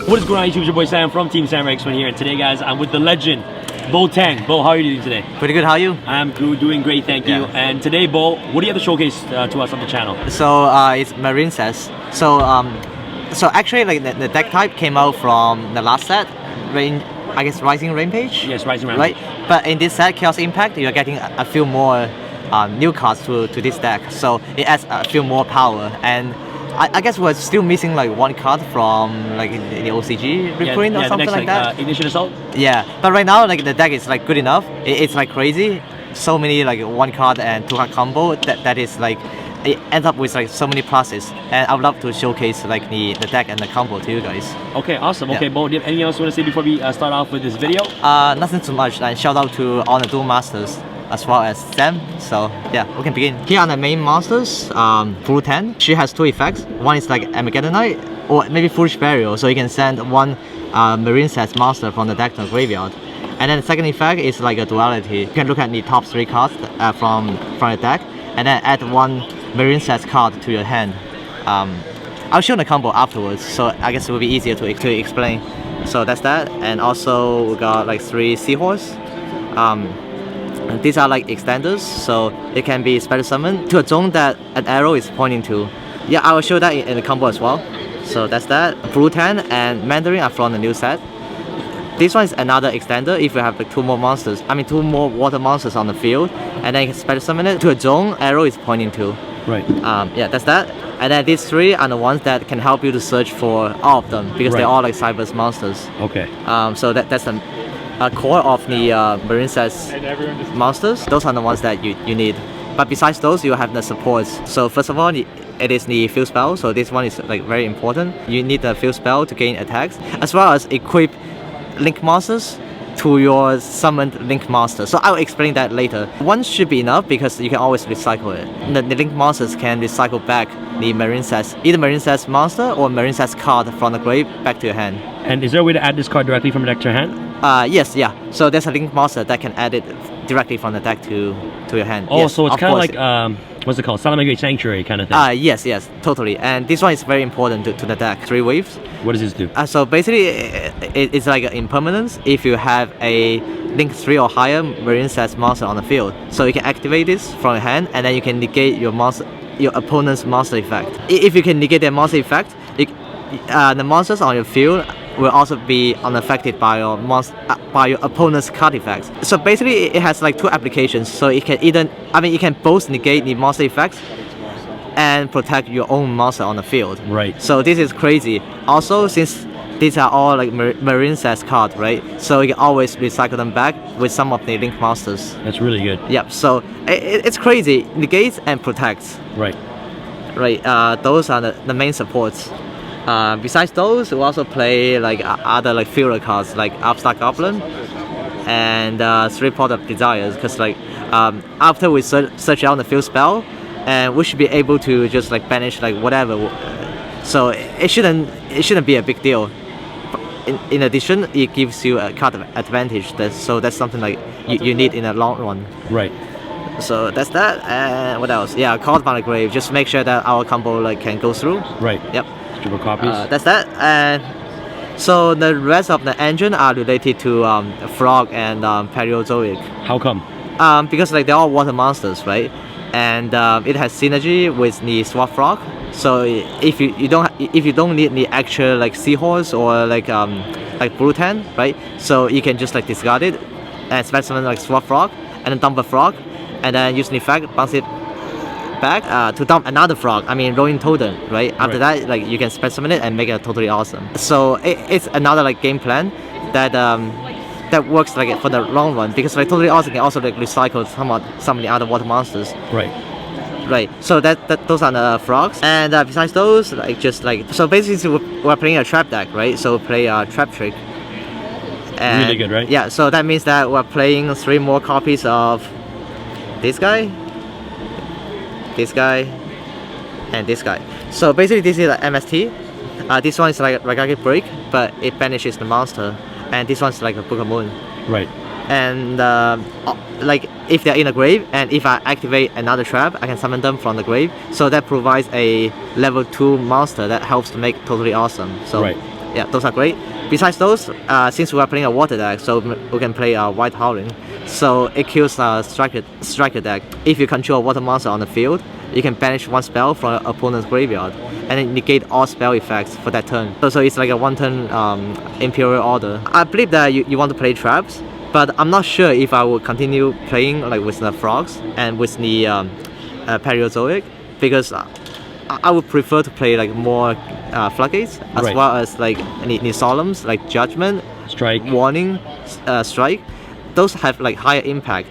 What is going on YouTube? It's your boy Sam from Team Samurai X1 here, and today guys I'm with the legend Bo Tang. Bo, how are you doing today? Pretty good, how are you? I'm doing great, thank you. And today, Bo, what do you have to showcase to us on the channel? So it's Marincess. So actually like the deck type came out from the last set, I guess Rising Rampage? Yes, Rising Rampage. Right? But in this set, Chaos Impact, you're getting a few more new cards to this deck. So it adds a few more power. And I guess we're still missing like one card from like the OCG reprint or something like that. Ignition Assault? Yeah, but right now like the deck is like good enough. It's like crazy. So many like one card and two card combo that is like it ends up with like so many pluses, and I would love to showcase like the deck and the combo to you guys. Okay, awesome. Okay, Bo, do you have anything else you want to say before we start off with this video? Nothing too much. And shout out to all the Duel Masters as well as Sam. So yeah, we can begin. Here are the main monsters. Full 10. She has two effects. One is like Armageddonite or maybe Foolish Burial, so you can send one Marincess monster from the deck to the graveyard. And then the second effect is like a duality. You can look at the top 3 cards from the deck, and then add one Marincess card to your hand. I'll show the combo afterwards, so I guess it will be easier to explain. So that's that. And also we got like 3 Seahorse. And these are like extenders, so it can be special summon to a zone that an arrow is pointing to. Yeah, I will show that in the combo as well. So that's that. Blue 10 and Mandarin are from the new set. This one is another extender if you have like 2 more water monsters on the field, and then you can special summon it to a zone arrow is pointing to. Right. Yeah, that's that. And then these 3 are the ones that can help you to search for all of them because they're all like Cyber's monsters. Okay. So that's the core of the Marincess monsters. Those are the ones that you need. But besides those, you have the supports. So first of all, it is the field spell. So this one is like very important. You need the field spell to gain attacks, as well as equip link monsters to your summoned link monster. So I'll explain that later. One should be enough because you can always recycle it. The link monsters can recycle back the Marincess, either Marincess monster or Marincess card from the grave back to your hand. And is there a way to add this card directly from the deck to your hand? Yes, yeah. So there's a link monster that can add it directly from the deck to your hand. Oh, yes, so it's kind of like what's it called? Salamangreat Sanctuary kind of thing. Yes, totally. And this one is very important to the deck. 3 waves. What does this do? So basically, it's like an impermanence if you have a link 3 or higher Marincess monster on the field. So you can activate this from your hand, and then you can negate your opponent's monster effect. If you can negate their monster effect, the monsters on your field will also be unaffected by your opponent's card effects. So basically, it has like 2 applications. So it can it can both negate the monster effects and protect your own monster on the field. Right. So this is crazy. Also, since these are all like Marincess cards, right? So you can always recycle them back with some of the link monsters. That's really good. Yep. So it's crazy. Negates and protects. Right. Right. Those are the main supports. Besides those, we also play like other like filler cards like Upstart Goblin and 3 Pot of Desires, because like after we search out the field spell, and we should be able to just like banish like whatever. So it shouldn't be a big deal. In addition, it gives you a card advantage. So that's something like you need in the long run. Right. So that's that. And what else? Yeah, Called by the Grave. Just make sure that our combo like can go through. Right. Yep. Triple copies. That's that. And so the rest of the engine are related to Frog and Paleozoic. How come? Because like they're all water monsters, right? And it has synergy with the Swap Frog. So if you don't need the actual like Seahorse or like Blue 10, right? So you can just like discard it and special summon like Swap Frog and then dump a frog, and then use the effect, bounce it back to dump another frog. Rolling Totem, right? After that, like you can special summon it and make it totally awesome. So it's another like game plan that works like for the long run, because like totally awesome can also like recycle some of the other water monsters. Right. So those are the frogs. And besides those, like so basically we're playing a trap deck, right? So play a trap trick. And really good, right? Yeah. So that means that we're playing 3 more copies of this guy, and this guy. So basically this is an MST. This one is like Regagic Break, but it banishes the monster. And this one's like a Book of Moon. Right. And like if they're in a grave, and if I activate another trap, I can summon them from the grave. So that provides a level 2 monster that helps to make totally awesome. So Yeah, those are great. Besides those, since we are playing a water deck, so we can play White Howling. So it kills striker deck. If you control a water monster on the field, you can banish one spell from an opponent's graveyard and then negate all spell effects for that turn. So it's like a one-turn Imperial Order. I believe that you want to play traps, but I'm not sure if I will continue playing like with the frogs and with the Paleozoic, because I would prefer to play like more floodgates, as well as like any solemns like Judgment, Strike, Warning, Strike. Those have like higher impact.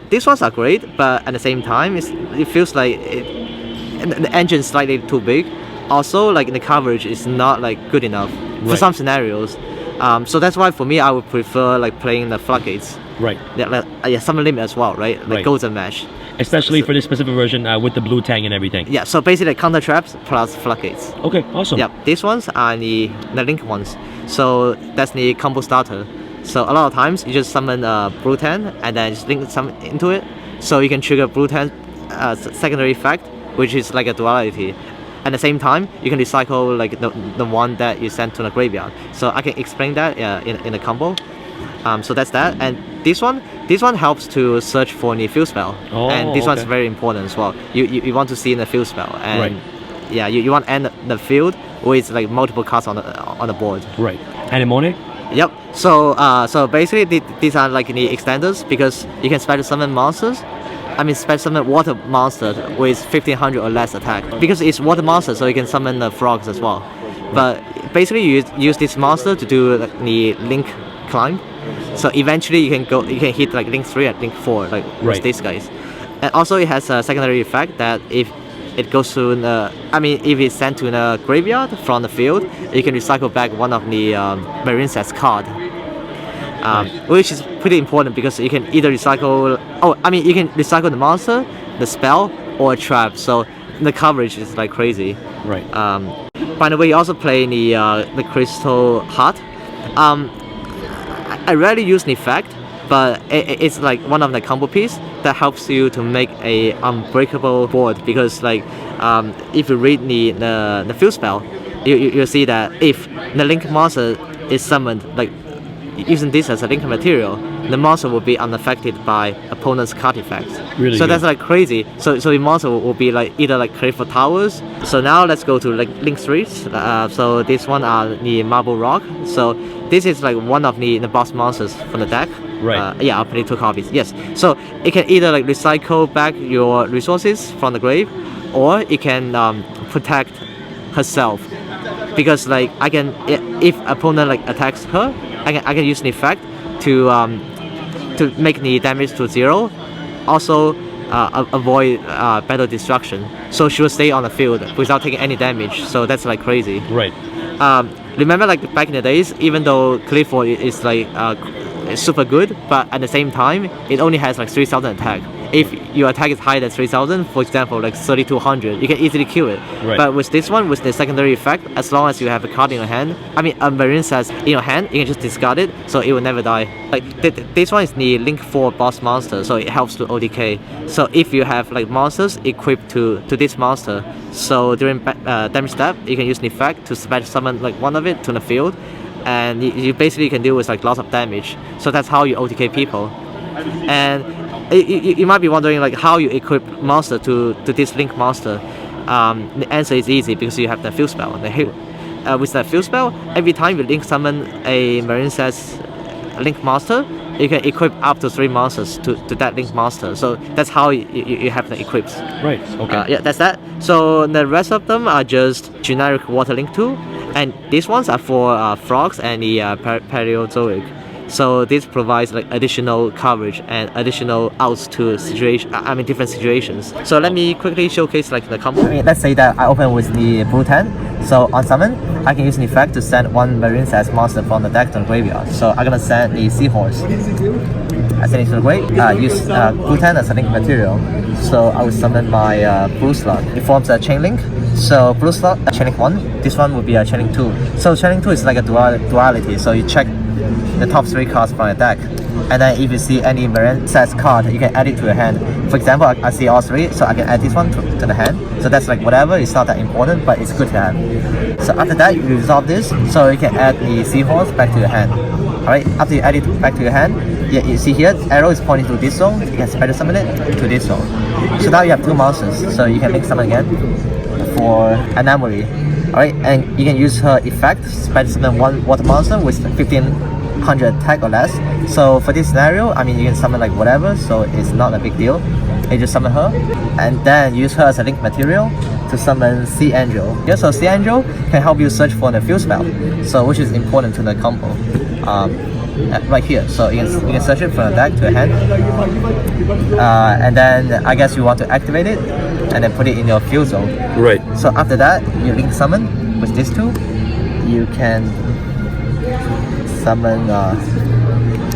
These ones are great, but at the same time, it feels like the engine is slightly too big. Also, like the coverage is not like good enough for some scenarios. So that's why for me, I would prefer like playing the floodgates. Right. Yeah, some limit as well, right? Like Golden Mesh. Especially for this specific version with the blue tang and everything. Yeah, so basically counter traps plus floodgates. Okay, awesome. Yeah, these ones are the link ones. So that's the combo starter. So a lot of times you just summon Blue 10 and then just link some into it. So you can trigger Blue 10 secondary effect, which is like a duality. At the same time, you can recycle like the one that you sent to the graveyard. So I can explain that in a combo. So that's that. And this one helps to search for the field spell. Oh, and this one's very important as well. You want to see in the field spell. And yeah, you want to end the field with like multiple cards on the board. Right. Anemone? Yep. So basically these are like the extenders, because you can special summon monsters. I mean special summon water monsters with 1500 or less attack. Because it's water monster, so you can summon the frogs as well. But basically you use this monster to do like, the link climb. So eventually you can hit like link 3 and link 4 like with these guys. And also it has a secondary effect that if it goes to if it's sent to the graveyard from the field, you can recycle back one of the Marincess card, which is pretty important because you can either recycle. You can recycle the monster, the spell, or a trap. So the coverage is like crazy. Right. By the way, you also play the Crystal Heart. I rarely use the effect, but it's like one of the combo piece that helps you to make a unbreakable board, because like if you read the field spell, you'll see that if the link monster is summoned like using this as a link material, the monster will be unaffected by opponent's card effects. Really so good. That's like crazy. So the monster will be like either like create for towers. So now let's go to like link 3s. So this one are the Marble Rock. So this is like one of the boss monsters from the deck. Right. Yeah, I'll play 2 copies. Yes. So it can either like recycle back your resources from the grave, or it can protect herself. Because like I can, if opponent like attacks her, I can use an effect to make the damage to 0. Also avoid battle destruction. So she will stay on the field without taking any damage. So that's like crazy. Right. Remember like back in the days, even though Clifford is like super good, but at the same time it only has like 3000 attack. If your attack is higher than 3000, for example like 3200, you can easily kill it. Right. But with this one, with the secondary effect, as long as you have a card in your hand, a Marincess in your hand, you can just discard it, so it will never die. Like this one is the Link 4 boss monster, so it helps to OTK. So if you have like monsters equipped to this monster, so during damage step, you can use the effect to special summon like one of it to the field, and you basically can deal with like lots of damage. So that's how you OTK people. And you might be wondering like how you equip monster to this link monster. The answer is easy, because you have the field spell. With that field spell, every time you link summon a Marincess link monster, you can equip up to 3 monsters to that link monster. So that's how you have the equips. Right. Okay. Yeah, that's that. So the rest of them are just generic water link 2, and these ones are for frogs and the Paleozoic. So this provides like additional coverage and additional outs to different situations. So let me quickly showcase like the combo. Let's say that I open with the Blue 10. So on summon, I can use an effect to send one Marincess monster from the deck to the graveyard. So I'm gonna send the Seahorse. I send it to the grave. Use Blue 10 as a link material. So I will summon my Blue Slug. It forms a chain link. So Blue Slug, chain link 1. This one will be a chain link 2. So chain link 2 is like a duality. So you check the top 3 cards from your deck, and then if you see any Marincess card, you can add it to your hand. For example, I see all three, so I can add this one to the hand. So that's like whatever, it's not that important, but it's good to have. So after that, you resolve this, so you can add the seahorse back to your hand. Alright, after you add it back to your hand, yeah, you see here, arrow is pointing to this zone, you can spider summon it to this zone. So now you have two monsters, so you can link summon again for Anomaly. Alright, and you can use her effect, spider summon one water monster with 1500 attack or less. So for this scenario, I mean, you can summon like whatever, so it's not a big deal. You just summon her, and then use her as a link material to summon Sea Angel. Yeah, so Sea Angel can help you search for the field spell, so which is important to the combo. Right here, so you can search it from the deck to your hand, and then I guess you want to activate it and then put it in your field zone. Right. So after that, you link summon with these two. You can summon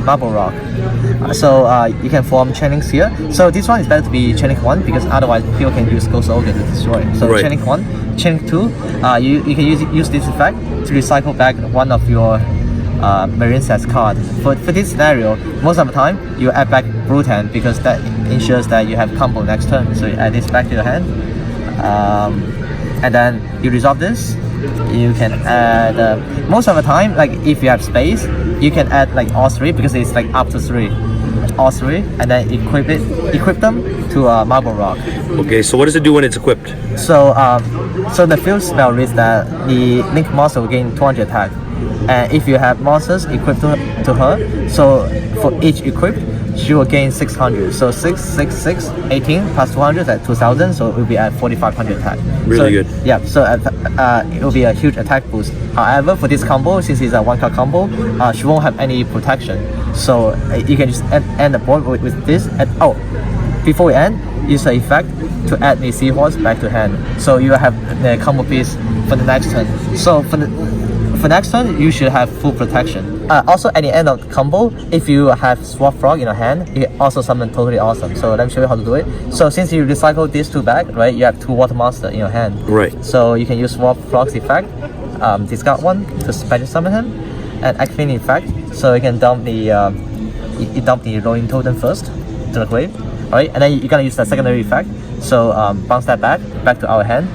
Marble Rock. So you can form chainlinks here. So this one is better to be chainlink 1 because otherwise people can use Ghost Ogre to destroy it. So chainlink 1, chainlink 2, you can use this effect to recycle back one of your Marincess card. For this scenario, most of the time you add back Brutan because that ensures that you have combo next turn. So you add this back to your hand, and then you resolve this. You can add most of the time, like if you have space, you can add like all three because it's like up to three, all three, and then equip them to Marble Rock. Okay, so what does it do when it's equipped? So so the field spell reads that the link monster will gain 200 attack. And if you have monsters equipped to her, so for each equipped, she will gain 600. So 6, 6, 6, 18 plus 200 at 2000, so it will be at 4500 attack. Really good. Yeah, so it will be a huge attack boost. However, for this combo, since it's a one-card combo, she won't have any protection. So you can just end the board with this. Before we end, use the effect to add the seahorse back to hand. So you have the combo piece for the next turn. So for next turn, you should have full protection. Also, at the end of the combo, if you have Swap Frog in your hand, you can also summon Totally Awesome. So let me show you how to do it. So since you recycle these two back, right, you have two Water Monster in your hand. Right. So you can use Swap Frog's effect, discard one to special summon him, and activate the effect. So you can dump the Rolling Totem first to the grave. Alright, and then you're gonna use the secondary effect. So bounce that back to our hand,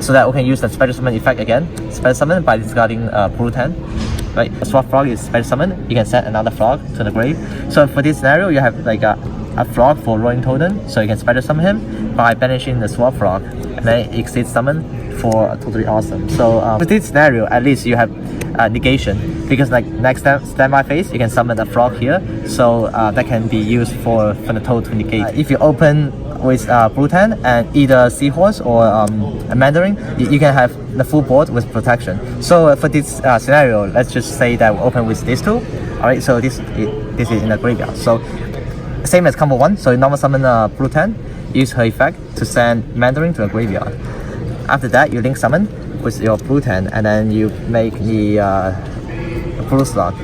so that we can use the special summon effect again. Special summon by discarding Brutan. Right, a Swap Frog is special summon. You can set another frog to the grave. So for this scenario, you have like a frog for Rolling Totem, so you can special summon him by banishing the Swap Frog, and then exceed summon for Totally Awesome. So for this scenario, at least you have negation, because like next standby phase, you can summon a frog here, so that can be used for the total to negate. If you open with Brutan and either Seahorse or a Mandarin, you can have the full board with protection. So for this scenario, let's just say that we open with these two. Alright, so this is in the graveyard. So same as combo 1, so you normal summon Brutan, use her effect to send Mandarin to the graveyard. After that, you link summon with your Brutan, and then you make the blue slot.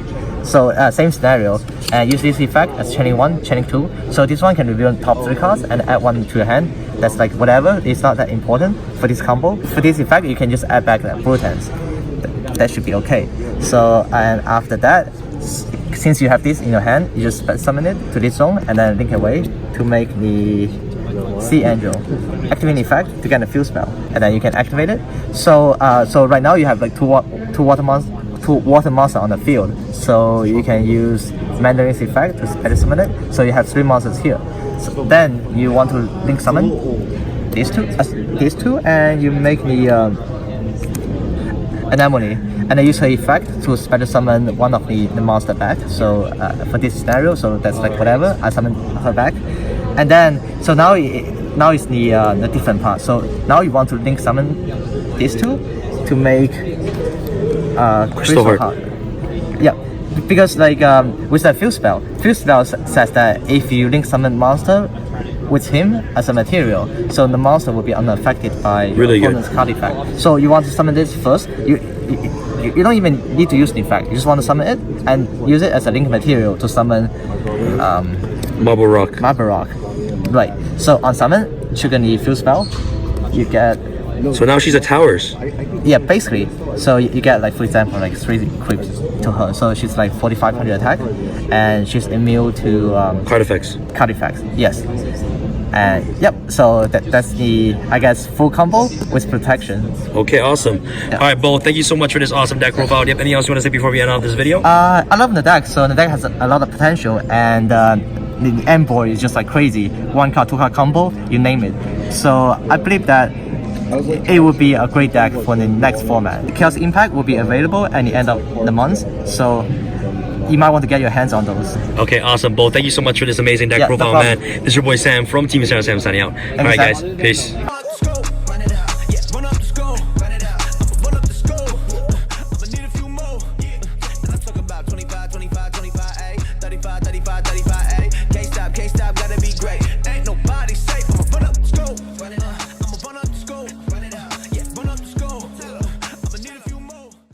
So same scenario, and use this effect as chaining 1, chaining 2. So this one can reveal top 3 cards and add 1 to your hand. That's like whatever, it's not that important for this combo. For this effect, you can just add back the Brutans. That should be okay. So, and after that, since you have this in your hand, you just summon it to this zone and then link away to make the Sea Angel. Activate the effect to get a field spell, and then you can activate it. So so right now you have like two water monster on the field, so you can use Mandarin's effect to special summon it. So you have 3 monsters here. So then you want to link summon these two, and you make the Anomaly, and then use her effect to special summon one of the monster back. So for this scenario, so that's like whatever, I summon her back, and then so now it's the different part. So now you want to link summon these two to make Crystal Heart. Yeah, because like with that field spell says that if you link summon monster with him as a material, so the monster will be unaffected by your opponent's card effect. So you want to summon this first. You don't even need to use the effect. You just want to summon it and use it as a link material to summon Marble Rock. Right. So on summon, trigger the field spell. You get So now she's a towers. Yeah, basically. So you get like, for example, like 3 creeps to her. So she's like 4500 attack, and she's immune to Card effects. card effects. Yes. And yep. So that's the, I guess, full combo with protection. Okay, awesome. All right, Bo, thank you so much for this awesome deck profile. Do you have anything else you want to say before we end off this video? I love the deck. So the deck has a lot of potential, and the end board is just like crazy. 1 card, 2 card combo, you name it. So I believe that it would be a great deck for the next format. Chaos Impact will be available at the end of the month, so you might want to get your hands on those. Okay, awesome, Bo. Thank you so much for this amazing deck Yeah, no profile, problem. man. This is your boy Sam from Team Sam signing out. All right, guys. Peace.